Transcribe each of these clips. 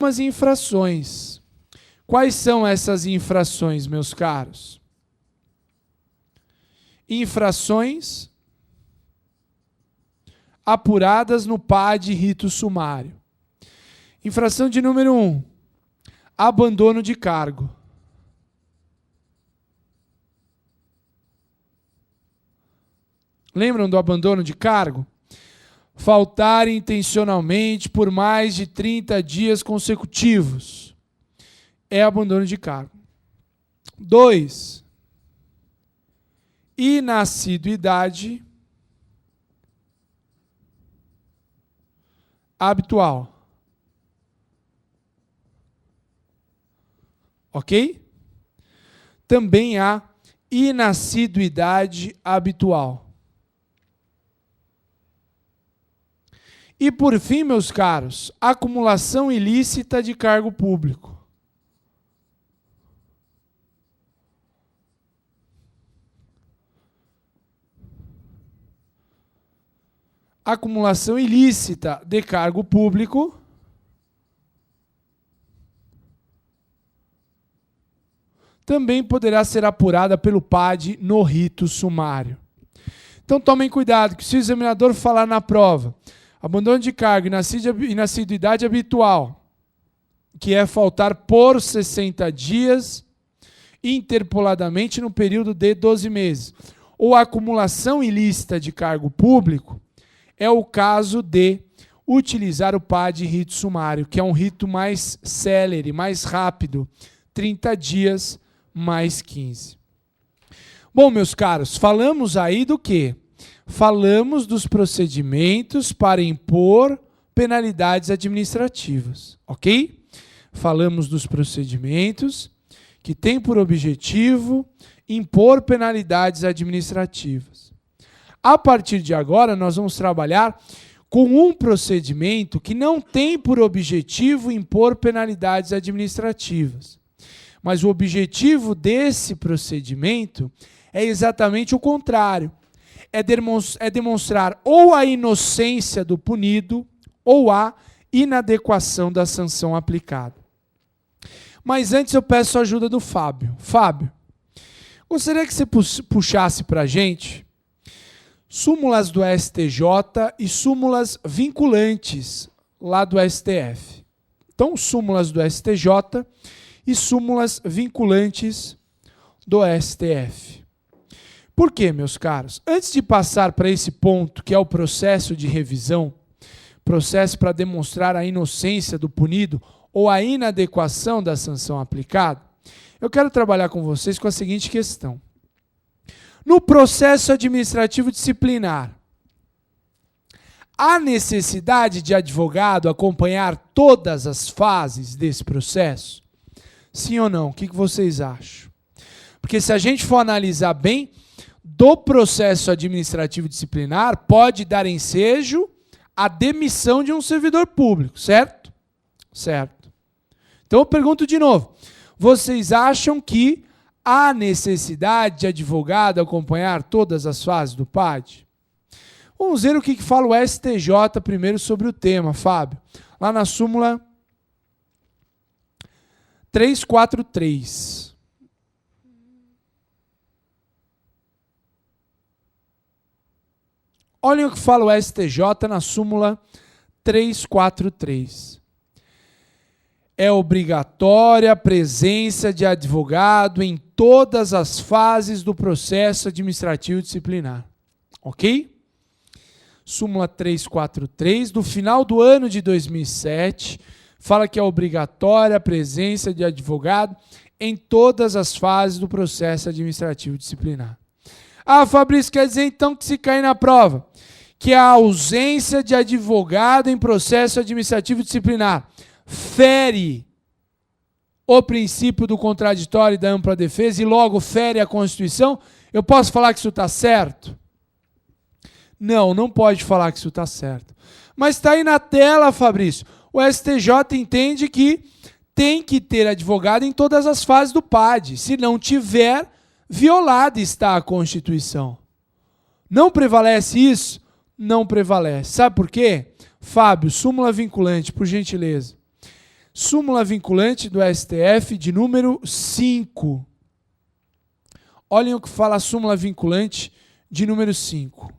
Algumas infrações. Quais são essas infrações, meus caros? Infrações apuradas no PAD rito sumário. Infração de número 1, abandono de cargo. Lembram do abandono de cargo? Faltar intencionalmente por mais de 30 dias consecutivos. É abandono de cargo. 2, inassiduidade habitual. Ok? Também há inassiduidade habitual. E por fim, meus caros, acumulação ilícita de cargo público. Acumulação ilícita de cargo público também poderá ser apurada pelo PAD no rito sumário. Então tomem cuidado, que se o examinador falar na prova, abandono de cargo e inassiduidade habitual, que é faltar por 60 dias, interpoladamente no período de 12 meses, ou acumulação ilícita de cargo público, é o caso de utilizar o PAD rito sumário, que é um rito mais célere, mais rápido, 30 dias mais 15. Bom, meus caros, falamos aí do quê? Falamos dos procedimentos para impor penalidades administrativas, ok? Falamos dos procedimentos que têm por objetivo impor penalidades administrativas. A partir de agora, nós vamos trabalhar com um procedimento que não tem por objetivo impor penalidades administrativas. Mas o objetivo desse procedimento é exatamente o contrário. É demonstrar ou a inocência do punido ou a inadequação da sanção aplicada. Mas antes eu peço a ajuda do Fábio. Fábio, gostaria que você puxasse para a gente súmulas do STJ e súmulas vinculantes lá do STF. Então, súmulas do STJ e súmulas vinculantes do STF. Por quê, meus caros? Antes de passar para esse ponto, que é o processo de revisão, processo para demonstrar a inocência do punido ou a inadequação da sanção aplicada, eu quero trabalhar com vocês com a seguinte questão. No processo administrativo disciplinar, há necessidade de advogado acompanhar todas as fases desse processo? Sim ou não? O que vocês acham? Porque se a gente for analisar bem, do processo administrativo disciplinar pode dar ensejo à demissão de um servidor público, certo? Certo. Então eu pergunto de novo, vocês acham que há necessidade de advogado acompanhar todas as fases do PAD? Vamos ver o que fala o STJ primeiro sobre o tema, Fábio. Lá na súmula 343. Olhem o que fala o STJ na súmula 343. É obrigatória a presença de advogado em todas as fases do processo administrativo disciplinar. Ok? Súmula 343, do final do ano de 2007, fala que é obrigatória a presença de advogado em todas as fases do processo administrativo disciplinar. Ah, Fabrício, quer dizer então que se cair na prova que a ausência de advogado em processo administrativo disciplinar fere o princípio do contraditório e da ampla defesa e logo fere a Constituição, eu posso falar que isso está certo? Não, não pode falar que isso está certo. Mas está aí na tela, Fabrício. O STJ entende que tem que ter advogado em todas as fases do PAD. Se não tiver, violada está a Constituição. Não prevalece isso? Não prevalece. Sabe por quê? Fábio, súmula vinculante, por gentileza. Súmula vinculante do STF de número 5. Olhem o que fala a súmula vinculante de número 5.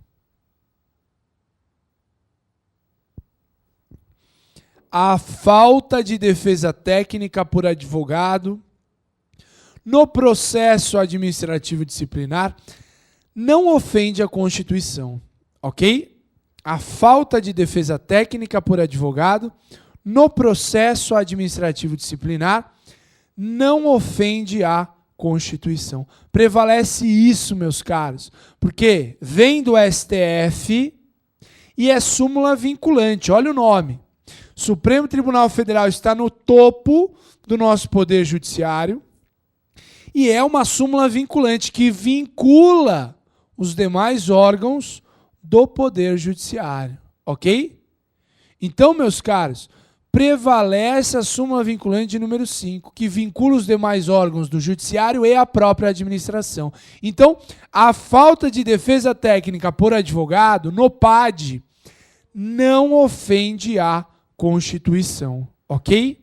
A falta de defesa técnica por advogado no processo administrativo disciplinar não ofende a Constituição, ok? A falta de defesa técnica por advogado no processo administrativo disciplinar não ofende a Constituição. Prevalece isso, meus caros, porque vem do STF e é súmula vinculante. Olha o nome. Supremo Tribunal Federal está no topo do nosso poder judiciário e é uma súmula vinculante que vincula os demais órgãos do poder judiciário, ok? Então, meus caros, prevalece a súmula vinculante de número 5, que vincula os demais órgãos do judiciário e a própria administração. Então, a falta de defesa técnica por advogado no PAD não ofende a Constituição, ok?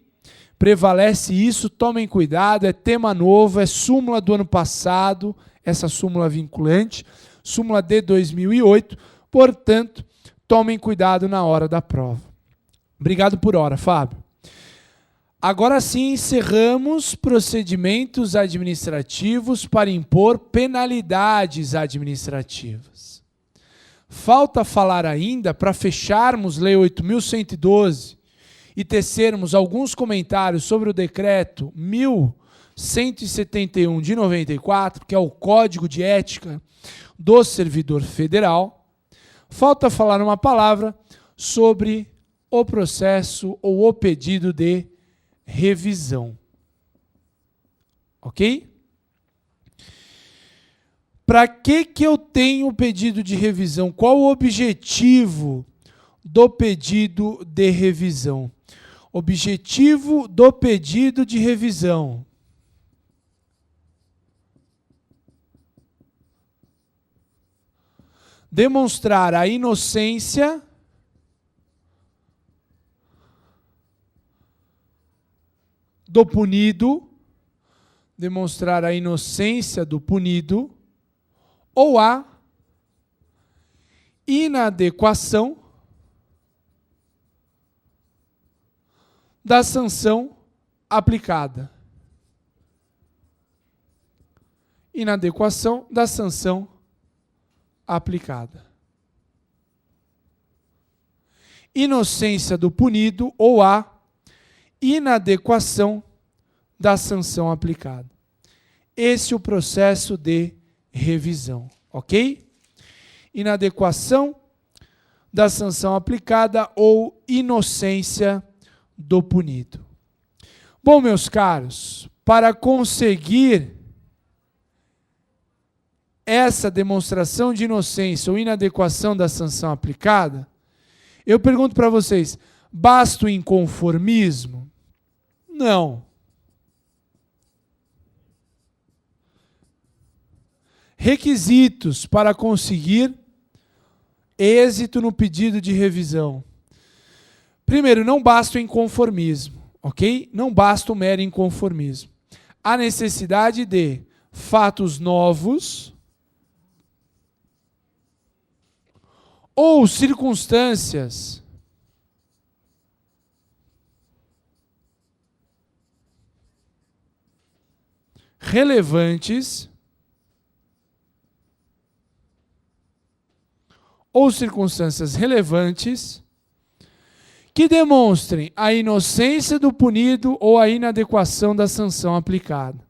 Prevalece isso, tomem cuidado, é tema novo, é súmula do ano passado, essa súmula vinculante, súmula de 2008, portanto, tomem cuidado na hora da prova. Obrigado por hora, Fábio. Agora sim, encerramos procedimentos administrativos para impor penalidades administrativas. Falta falar ainda, para fecharmos Lei 8.112 e tecermos alguns comentários sobre o decreto 1171 de 94, que é o Código de Ética do Servidor Federal, falta falar uma palavra sobre o processo ou o pedido de revisão. Ok? Para que eu tenho o pedido de revisão? Qual o objetivo do pedido de revisão? Objetivo do pedido de revisão. Demonstrar a inocência do punido, demonstrar a inocência do punido ou a inadequação da sanção aplicada. Inadequação da sanção aplicada. Inocência do punido ou a inadequação da sanção aplicada. Esse é o processo de revisão, ok? Inadequação da sanção aplicada ou inocência do punido. Bom, meus caros, para conseguir essa demonstração de inocência ou inadequação da sanção aplicada, eu pergunto para vocês, basta o inconformismo? Não. Requisitos para conseguir êxito no pedido de revisão. Primeiro, não basta o inconformismo, ok? Não basta o mero inconformismo. Há necessidade de fatos novos ou circunstâncias relevantes que demonstrem a inocência do punido ou a inadequação da sanção aplicada.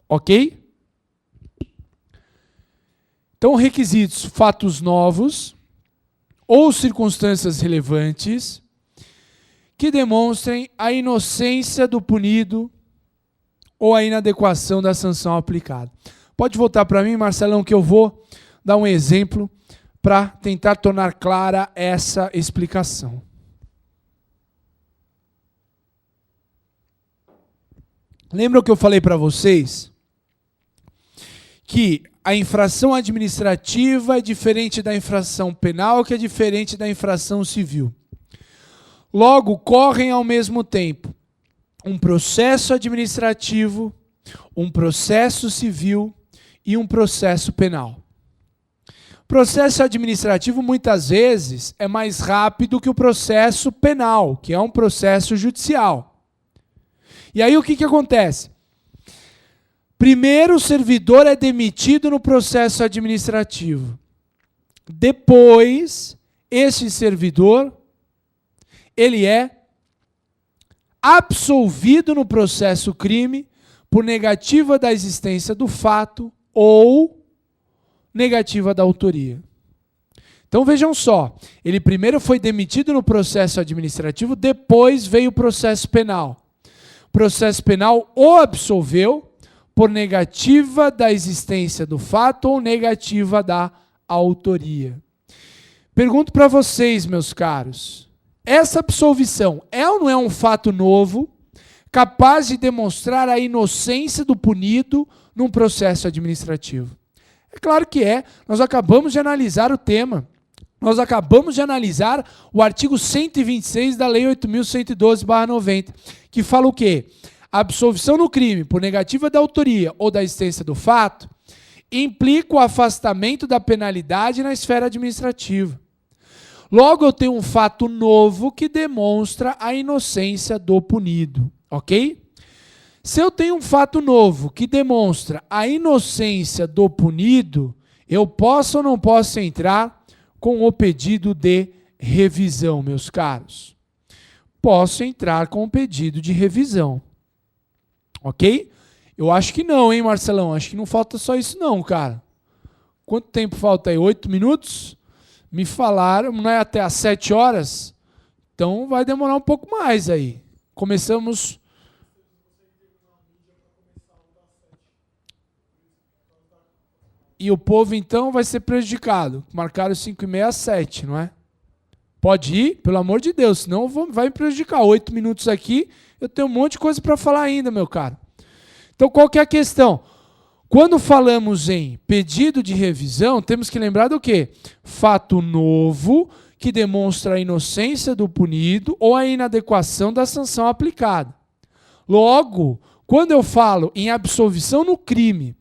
Ok? Então, requisitos: fatos novos ou circunstâncias relevantes que demonstrem a inocência do punido ou a inadequação da sanção aplicada. Pode voltar para mim, Marcelão, que eu vou dar um exemplo para tentar tornar clara essa explicação. Lembram que eu falei para vocês que a infração administrativa é diferente da infração penal, que é diferente da infração civil. Logo, correm ao mesmo tempo um processo administrativo, um processo civil e um processo penal. O processo administrativo, muitas vezes, é mais rápido que o processo penal, que é um processo judicial. E aí o que acontece? Primeiro, o servidor é demitido no processo administrativo. Depois, esse servidor, ele é absolvido no processo crime por negativa da existência do fato ou negativa da autoria. Então vejam só, ele primeiro foi demitido no processo administrativo, depois veio o processo penal. O processo penal o absolveu por negativa da existência do fato ou negativa da autoria. Pergunto para vocês, meus caros, essa absolvição é ou não é um fato novo, capaz de demonstrar a inocência do punido num processo administrativo? É claro que é. Nós acabamos de analisar o tema. Nós acabamos de analisar o artigo 126 da Lei 8.112/90, que fala o quê? A absolvição no crime por negativa da autoria ou da existência do fato implica o afastamento da penalidade na esfera administrativa. Logo, eu tenho um fato novo que demonstra a inocência do punido, ok? Se eu tenho um fato novo que demonstra a inocência do punido, eu posso ou não posso entrar com o pedido de revisão, meus caros? Posso entrar com o pedido de revisão, ok? Eu acho que não, hein, Marcelão? Acho que não falta só isso não, cara. Quanto tempo falta aí? 8 minutos? Me falaram, não é até às 7 horas? Então vai demorar um pouco mais aí. Começamos... E o povo, então, vai ser prejudicado. Marcaram 5h30 às 7, não é? Pode ir, pelo amor de Deus, senão vai me prejudicar. 8 minutos aqui, eu tenho um monte de coisa para falar ainda, meu caro. Então, qual que é a questão? Quando falamos em pedido de revisão, temos que lembrar do quê? Fato novo que demonstra a inocência do punido ou a inadequação da sanção aplicada. Logo, quando eu falo em absolvição no crime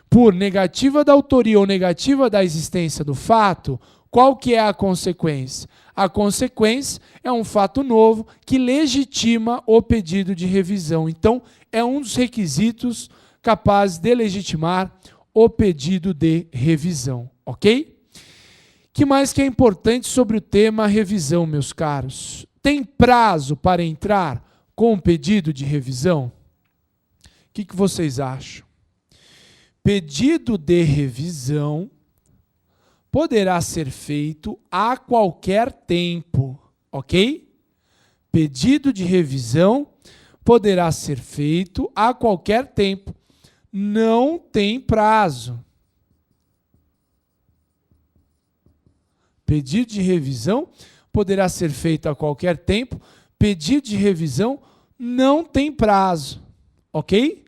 por negativa da autoria ou negativa da existência do fato, qual que é a consequência? A consequência é um fato novo que legitima o pedido de revisão. Então, é um dos requisitos capaz de legitimar o pedido de revisão, ok? Que mais que é importante sobre o tema revisão, meus caros? Tem prazo para entrar com o pedido de revisão? O que vocês acham? Pedido de revisão poderá ser feito a qualquer tempo, ok? Pedido de revisão poderá ser feito a qualquer tempo. Não tem prazo. Pedido de revisão poderá ser feito a qualquer tempo. Pedido de revisão não tem prazo, ok?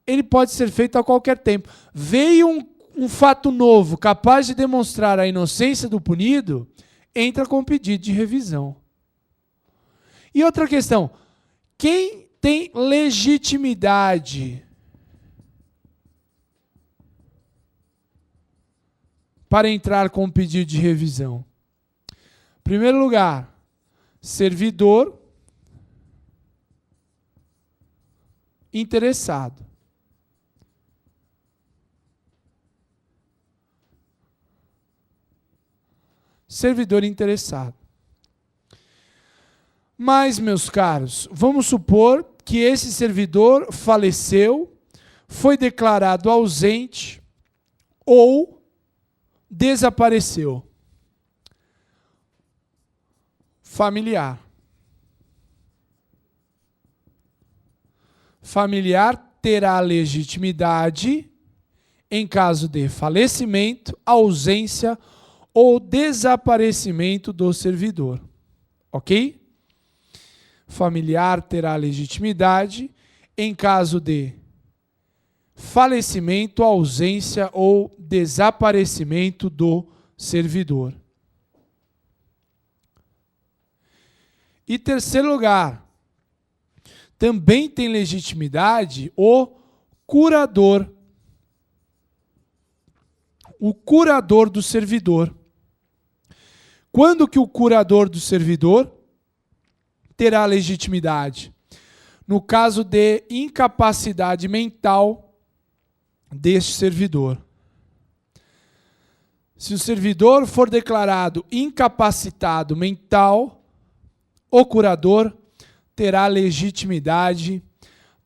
Ele pode ser feito a qualquer tempo. Veio um fato novo capaz de demonstrar a inocência do punido, entra com pedido de revisão. E outra questão, quem tem legitimidade para entrar com pedido de revisão? Em primeiro lugar, servidor interessado. Servidor interessado. Mas, meus caros, vamos supor que esse servidor faleceu, foi declarado ausente ou desapareceu. Familiar. Familiar terá legitimidade em caso de falecimento, ausência ou desaparecimento do servidor. Ok? Familiar terá legitimidade em caso de falecimento, ausência ou desaparecimento do servidor. E terceiro lugar, também tem legitimidade o curador. O curador do servidor. Quando que o curador do servidor terá legitimidade? No caso de incapacidade mental deste servidor. Se o servidor for declarado incapacitado mental, o curador terá legitimidade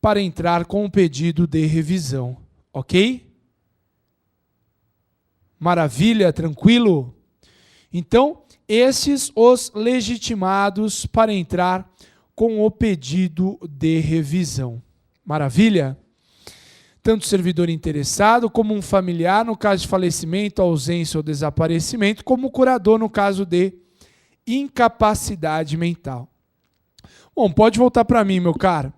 para entrar com o pedido de revisão. Ok? Maravilha, tranquilo? Então, esses os legitimados para entrar com o pedido de revisão. Maravilha? Tanto o servidor interessado, como um familiar, no caso de falecimento, ausência ou desaparecimento, como o curador, no caso de incapacidade mental. Bom, pode voltar para mim, meu caro.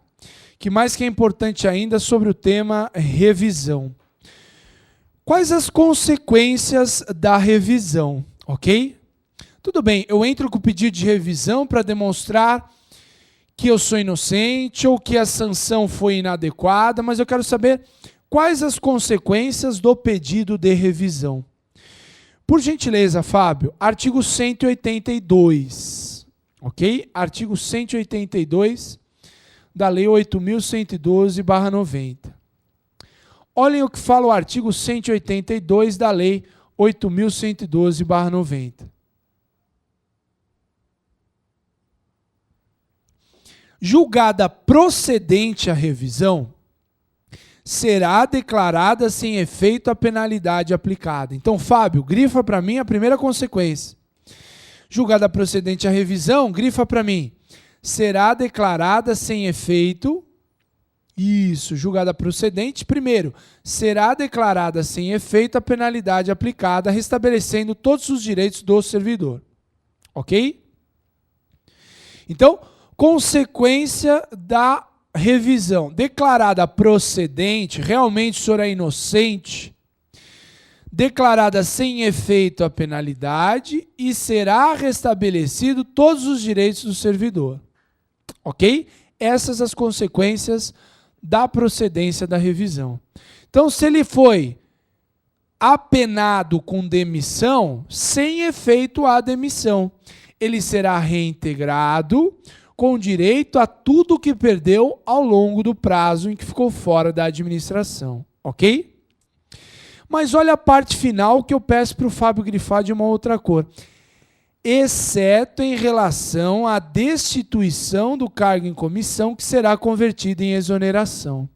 Que mais que é importante ainda sobre o tema revisão. Quais as consequências da revisão, ok? Tudo bem, eu entro com o pedido de revisão para demonstrar que eu sou inocente ou que a sanção foi inadequada, mas eu quero saber quais as consequências do pedido de revisão. Por gentileza, Fábio, artigo 182, ok? Artigo 182 da Lei 8.112/90. Olhem o que fala o artigo 182 da Lei 8.112/90. Julgada procedente a revisão, será declarada sem efeito a penalidade aplicada. Então, Fábio, grifa para mim a primeira consequência. Julgada procedente a revisão, grifa para mim. Será declarada sem efeito. Isso, julgada procedente. Primeiro, será declarada sem efeito a penalidade aplicada, restabelecendo todos os direitos do servidor. Ok? Então, consequência da revisão. Declarada procedente, realmente o senhor é inocente, declarada sem efeito a penalidade e será restabelecido todos os direitos do servidor. Ok? Essas as consequências da procedência da revisão. Então, se ele foi apenado com demissão, sem efeito a demissão, ele será reintegrado com direito a tudo que perdeu ao longo do prazo em que ficou fora da administração, ok? Mas olha a parte final que eu peço para o Fábio grifar de uma outra cor. Exceto em relação à destituição do cargo em comissão que será convertido em exoneração.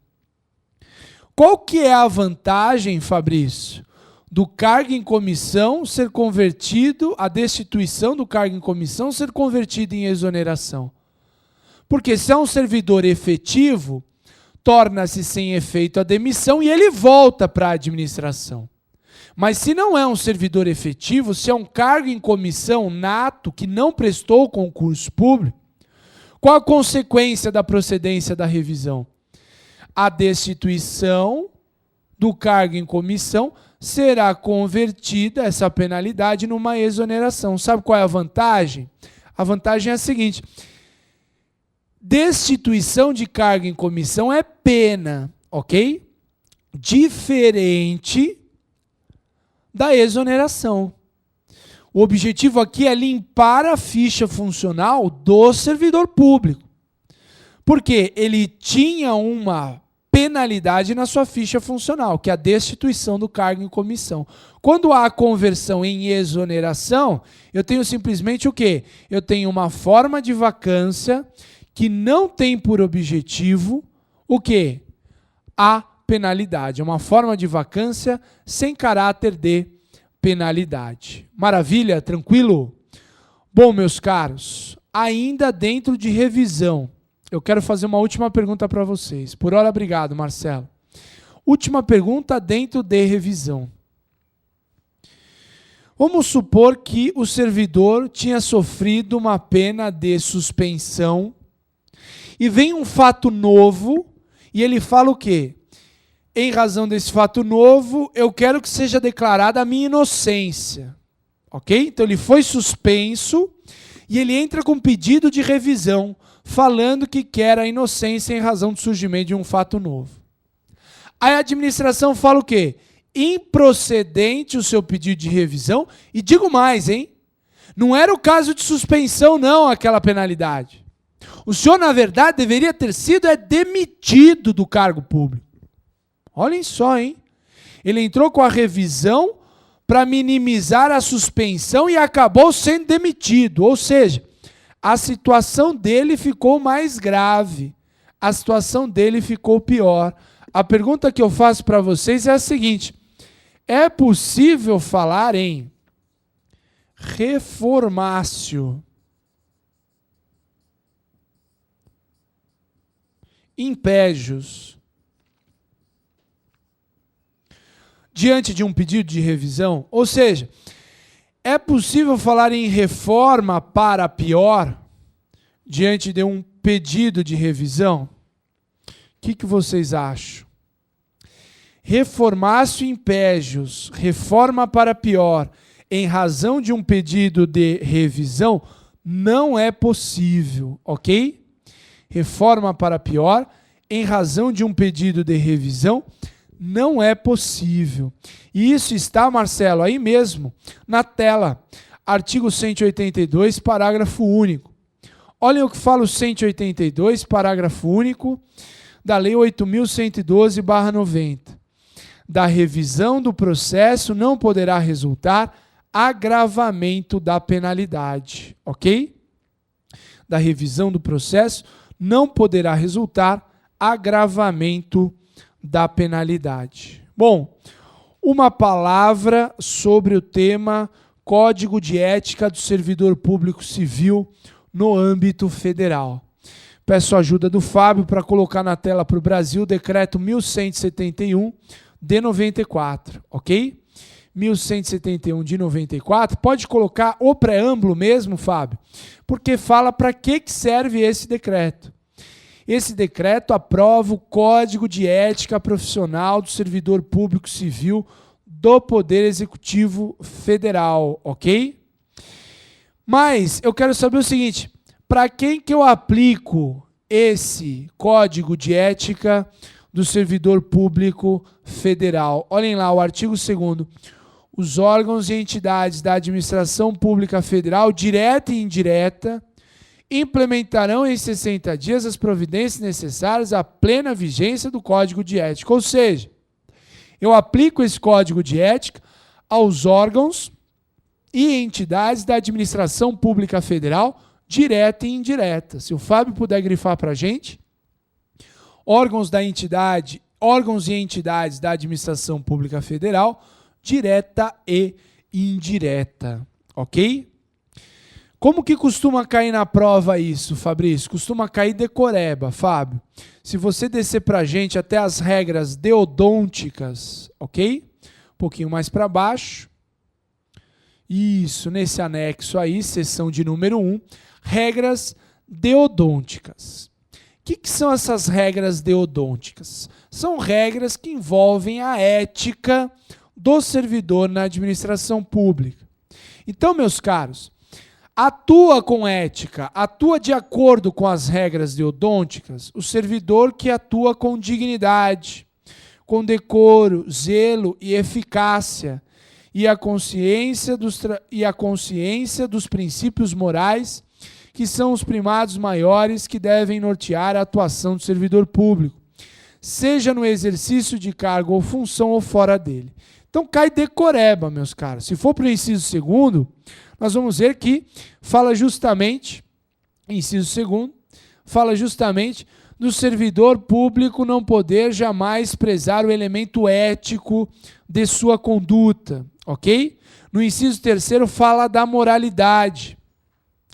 Qual que é a vantagem, Fabrício, do cargo em comissão ser convertido, a destituição do cargo em comissão ser convertido em exoneração? Porque se é um servidor efetivo, torna-se sem efeito a demissão e ele volta para a administração. Mas se não é um servidor efetivo, se é um cargo em comissão nato que não prestou concurso público, qual a consequência da procedência da revisão? A destituição do cargo em comissão será convertida, essa penalidade, numa exoneração. Sabe qual é a vantagem? A vantagem é a seguinte: destituição de cargo em comissão é pena, ok? Diferente da exoneração. O objetivo aqui é limpar a ficha funcional do servidor público. Porque ele tinha uma penalidade na sua ficha funcional, que é a destituição do cargo em comissão. Quando há conversão em exoneração, eu tenho simplesmente o quê? Eu tenho uma forma de vacância que não tem por objetivo o quê? A penalidade. É uma forma de vacância sem caráter de penalidade. Maravilha? Tranquilo? Bom, meus caros, ainda dentro de revisão, eu quero fazer uma última pergunta para vocês. Por hora, obrigado, Marcelo. Última pergunta dentro de revisão. Vamos supor que o servidor tinha sofrido uma pena de suspensão e vem um fato novo e ele fala o quê? Em razão desse fato novo, eu quero que seja declarada a minha inocência. Ok? Então ele foi suspenso e ele entra com pedido de revisão, falando que quer a inocência em razão do surgimento de um fato novo. Aí a administração fala o quê? Improcedente o seu pedido de revisão, e digo mais, hein? Não era o caso de suspensão, não, aquela penalidade. O senhor, na verdade, deveria ter sido demitido do cargo público. Olhem só, hein? Ele entrou com a revisão para minimizar a suspensão e acabou sendo demitido. Ou seja, a situação dele ficou mais grave. A situação dele ficou pior. A pergunta que eu faço para vocês é a seguinte: é possível falar em reformácio, impégios, diante de um pedido de revisão? Ou seja, é possível falar em reforma para pior diante de um pedido de revisão? O que vocês acham? Reformácio impégios, reforma para pior, em razão de um pedido de revisão, não é possível, ok? Reforma para pior, em razão de um pedido de revisão, não é possível. E isso está, Marcelo, aí mesmo, na tela. Artigo 182, parágrafo único. Olhem o que fala o 182, parágrafo único, da Lei 8.112/90. Da revisão do processo não poderá resultar agravamento da penalidade, ok? Da revisão do processo não poderá resultar agravamento da penalidade. Bom, uma palavra sobre o tema Código de Ética do Servidor Público Civil no âmbito federal. Peço a ajuda do Fábio para colocar na tela para o Brasil o decreto 1171 de 94, ok? 1171 de 94, pode colocar o preâmbulo mesmo, Fábio, porque fala para que serve esse decreto. Esse decreto aprova o Código de Ética Profissional do Servidor Público Civil do Poder Executivo Federal, ok? Mas eu quero saber o seguinte: para quem que eu aplico esse Código de Ética do Servidor Público Federal? Olhem lá, o artigo 2º. Os órgãos e entidades da administração pública federal, direta e indireta, implementarão em 60 dias as providências necessárias à plena vigência do Código de Ética. Ou seja, eu aplico esse Código de Ética aos órgãos e entidades da administração pública federal, direta e indireta. Se o Fábio puder grifar para a gente, órgãos e entidades da administração pública federal, direta e indireta, ok? Como que costuma cair na prova isso, Fabrício? Costuma cair decoreba, Fábio. Se você descer para a gente até as regras deodônticas, ok? Um pouquinho mais para baixo. Isso, nesse anexo aí, seção de número 1, regras deodônticas. O que são essas regras deodônticas? São regras que envolvem a ética do servidor na administração pública. Então, meus caros, atua com ética, atua de acordo com as regras deodônticas o servidor que atua com dignidade, com decoro, zelo e eficácia, e a consciência dos princípios morais que são os primados maiores que devem nortear a atuação do servidor público, seja no exercício de cargo ou função ou fora dele. Então cai decoreba, meus caros. Se for para o inciso 2º, nós vamos ver que fala justamente, inciso 2º, fala justamente do servidor público não poder jamais prezar o elemento ético de sua conduta, ok? No inciso 3º fala da moralidade.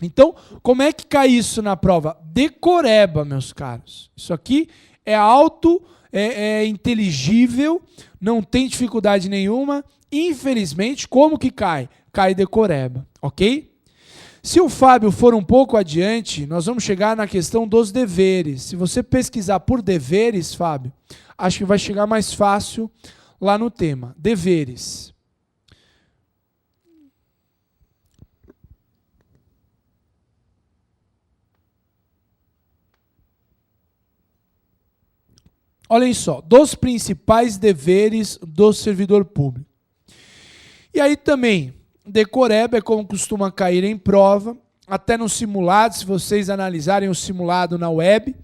Então, como é que cai isso na prova? Decoreba, meus caros. Isso aqui é inteligível, não tem dificuldade nenhuma. Infelizmente, como que cai? Cai decoreba, ok? Se o Fábio for um pouco adiante, nós vamos chegar na questão dos deveres. Se você pesquisar por deveres, Fábio, acho que vai chegar mais fácil lá no tema. Deveres. Olhem só, dos principais deveres do servidor público. E aí também, decoreba é como costuma cair em prova, até no simulado, se vocês analisarem o simulado na web,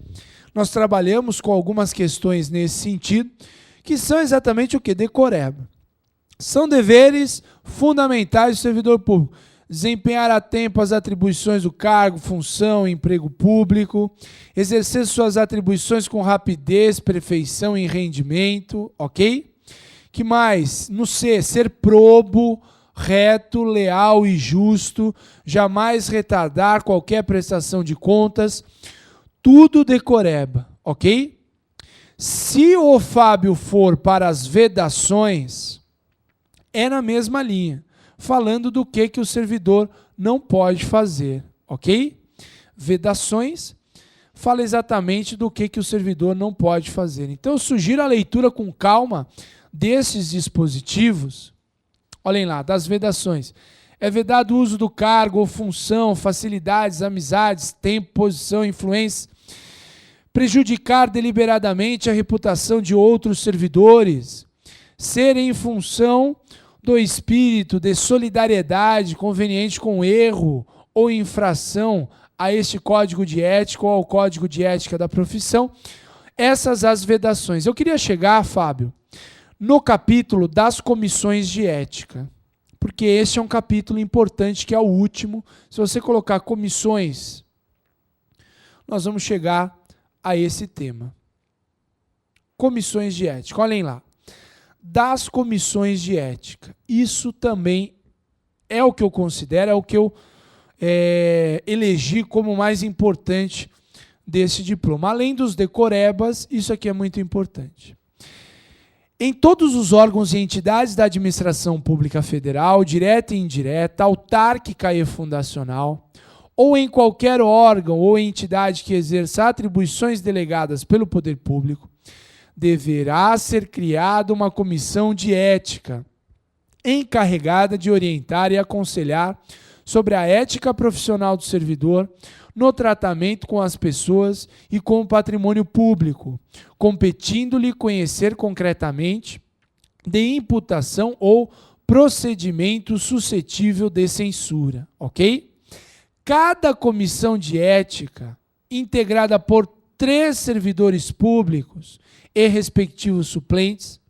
nós trabalhamos com algumas questões nesse sentido, que são exatamente o que? Decoreba. São deveres fundamentais do servidor público. Desempenhar a tempo as atribuições do cargo, função, emprego público, exercer suas atribuições com rapidez, perfeição e rendimento, ok? Que mais? No C, ser probo, reto, leal e justo, jamais retardar qualquer prestação de contas, tudo decoreba, ok? Se o Fábio for para as vedações, é na mesma linha, falando do que o servidor não pode fazer, ok? Vedações fala exatamente do que o servidor não pode fazer. Então, eu sugiro a leitura com calma desses dispositivos. Olhem lá, das vedações. É vedado o uso do cargo ou função, facilidades, amizades, tempo, posição, influência, prejudicar deliberadamente a reputação de outros servidores, ser em função do espírito de solidariedade conveniente com erro ou infração a este código de ética ou ao código de ética da profissão, essas as vedações. Eu queria chegar, Fábio, no capítulo das comissões de ética, porque esse é um capítulo importante, que é o último. Se você colocar comissões, nós vamos chegar a esse tema. Comissões de ética, olhem lá. Das comissões de ética. Isso também é o que eu considero, é o que eu elegi como mais importante desse diploma. Além dos decorebas, isso aqui é muito importante. Em todos os órgãos e entidades da administração pública federal, direta e indireta, autárquica e fundacional, ou em qualquer órgão ou entidade que exerça atribuições delegadas pelo poder público, deverá ser criada uma comissão de ética, encarregada de orientar e aconselhar sobre a ética profissional do servidor no tratamento com as pessoas e com o patrimônio público, competindo-lhe conhecer concretamente de imputação ou procedimento suscetível de censura, ok? Cada comissão de ética, integrada por 3 servidores públicos e respectivos suplentes,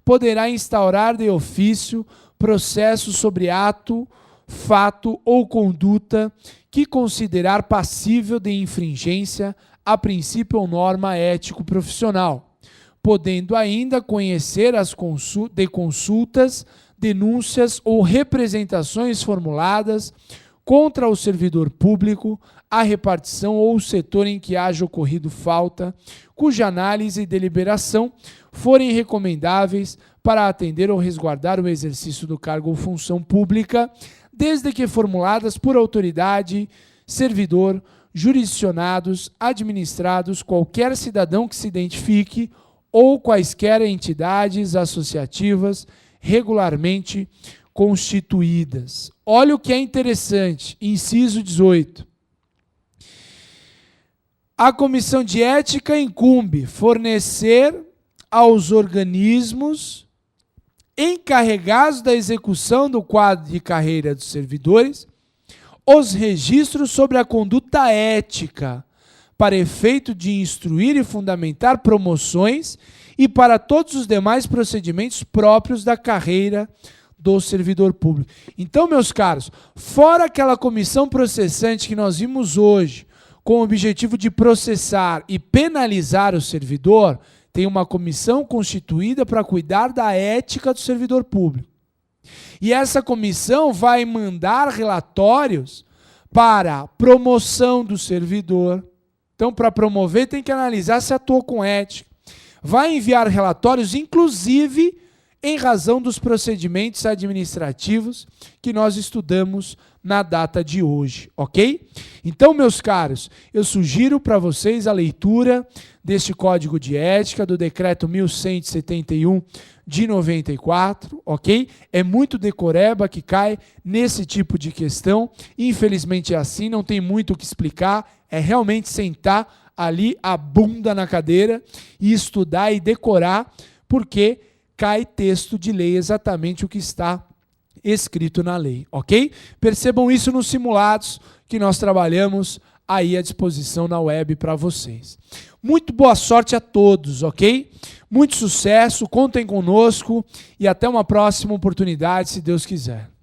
poderá instaurar de ofício processo sobre ato, fato ou conduta que considerar passível de infringência a princípio ou norma ético-profissional, podendo ainda conhecer as consultas, denúncias ou representações formuladas contra o servidor público, a repartição ou o setor em que haja ocorrido falta, cuja análise e deliberação forem recomendáveis para atender ou resguardar o exercício do cargo ou função pública, desde que formuladas por autoridade, servidor, jurisdicionados, administrados, qualquer cidadão que se identifique ou quaisquer entidades associativas regularmente constituídas. Olha o que é interessante, inciso 18. A comissão de ética incumbe fornecer aos organismos encarregados da execução do quadro de carreira dos servidores os registros sobre a conduta ética, para efeito de instruir e fundamentar promoções e para todos os demais procedimentos próprios da carreira do servidor público. Então, meus caros, fora aquela comissão processante que nós vimos hoje, com o objetivo de processar e penalizar o servidor, tem uma comissão constituída para cuidar da ética do servidor público. E essa comissão vai mandar relatórios para promoção do servidor. Então, para promover, tem que analisar se atuou com ética. Vai enviar relatórios, inclusive, em razão dos procedimentos administrativos que nós estudamos na data de hoje, ok? Então, meus caros, eu sugiro para vocês a leitura deste Código de Ética, do Decreto 1171 de 94, ok? É muito decoreba que cai nesse tipo de questão. Infelizmente é assim, não tem muito o que explicar, é realmente sentar, ali a bunda na cadeira e estudar e decorar, porque cai texto de lei exatamente o que está escrito na lei, ok? Percebam isso nos simulados que nós trabalhamos aí à disposição na web para vocês. Muito boa sorte a todos, ok? Muito sucesso, contem conosco e até uma próxima oportunidade, se Deus quiser.